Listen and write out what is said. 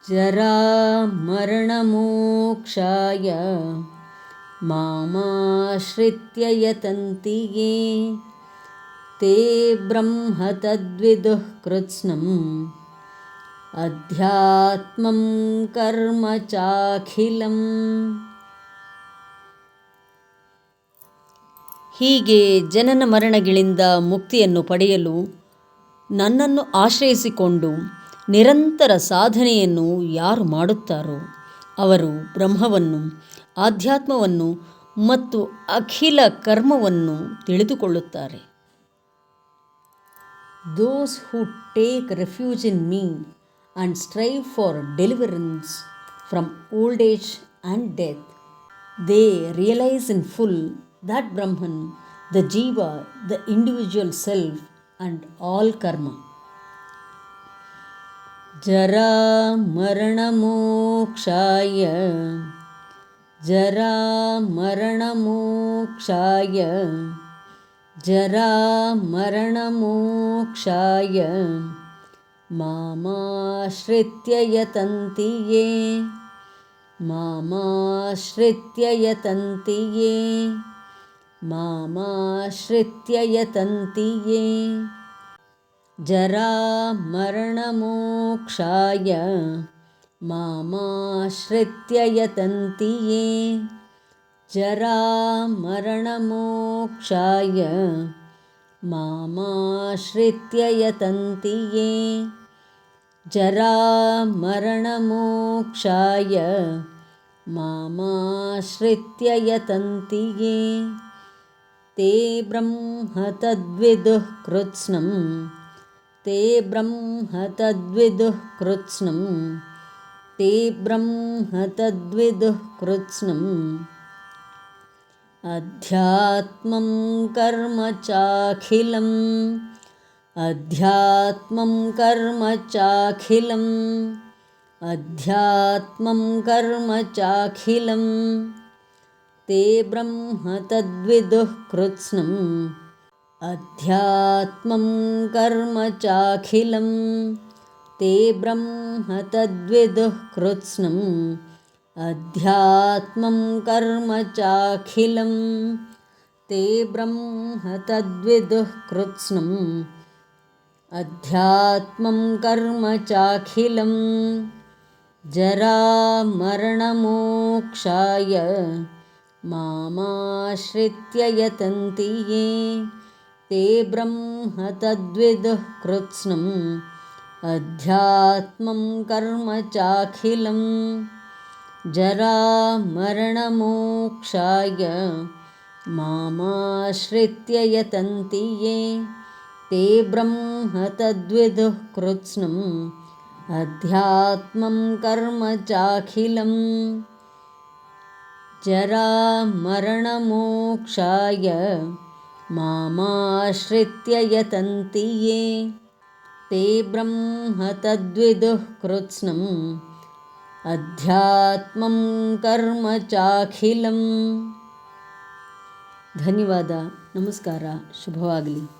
जरामरणमोक्षाय मामाश्रित्य यतन्ति ये ते ब्रह्म तद्विदुः कृत्स्नम् अध्यात्मं कर्म ಚಾಖಿಲಂ. ಹೀಗೆ ಜನನ ಮರಣಗಳಿಂದ ಮುಕ್ತಿಯನ್ನು ಪಡೆಯಲು ನನ್ನನ್ನು ಆಶ್ರಯಿಸಿಕೊಂಡು ನಿರಂತರ ಸಾಧನೆಯನ್ನು ಯಾರು ಮಾಡುತ್ತಾರೋ ಅವರು ಬ್ರಹ್ಮವನ್ನು, ಆಧ್ಯಾತ್ಮವನ್ನು ಮತ್ತು ಅಖಿಲ ಕರ್ಮವನ್ನು ತಿಳಿದುಕೊಳ್ಳುತ್ತಾರೆ. Those who take refuge in me and strive for deliverance from old age and death, they realize in full that Brahman, the Jiva, the individual self and all karma. Jara marana mokshaya, Jara marana mokshaya, Jara marana mokshaya मामाश्रित्य यतन्ति ये, मामाश्रित्य यतन्ति ये, मामाश्रित्य यतन्ति ये. जरामरणमोक्षाय मामाश्रित्य यतन्ति ये, जरामरणमोक्षाय मामाश्रित्य यतन्ति ये. जरामरणमोक्षाय मामाश्रित्य यतन्ति ये ते ब्रह्म तद्विदुः कृत्स्नम्, ते ब्रह्म तद्विदुः कृत्स्नम्, ते ब्रह्म तद्विदुः कृत्स्नम्. अध्यात्मं कर्म चाखिलम्, अध्यात्मं कर्म चाखिलम्, अध्यात्मं कर्म चाखिलम्. ते ब्रह्म तद्विदुः कृत्स्नम्, अध्यात्मं कर्म चाखिलम्, ते ब्रह्म तद्विदुः कृत्स्नम्, अध्यात्मं कर्म चाखिलम्, ते ब्रह्म तद्विदुः कृत्स्नम्, अध्यात्मं कर्म चाखिलम्. जरामरणमोक्षाय मामाश्रित्य यतन्ति ये ते ब्रह्म तद्विदुः कृत्स्नम्, अध्यात्मं कर्म चाखिलम्. जरामरणमोक्षाय मामाश्रित्य यतन्ति ये ते ब्रह्म तद्विदुः कृत्स्नम्, अध्यात्मं कर्म चाखिलम्. जरामरणमोक्षाय मामाश्रित्य यतन्ति ये ते ब्रह्म तद्विदुः कृत्स्नम्, अध्यात्मं कर्म ಚಾಖಿಲಂ. ಧನ್ಯವಾದ. ನಮಸ್ಕಾರ. ಶುಭವಾಗಲಿ.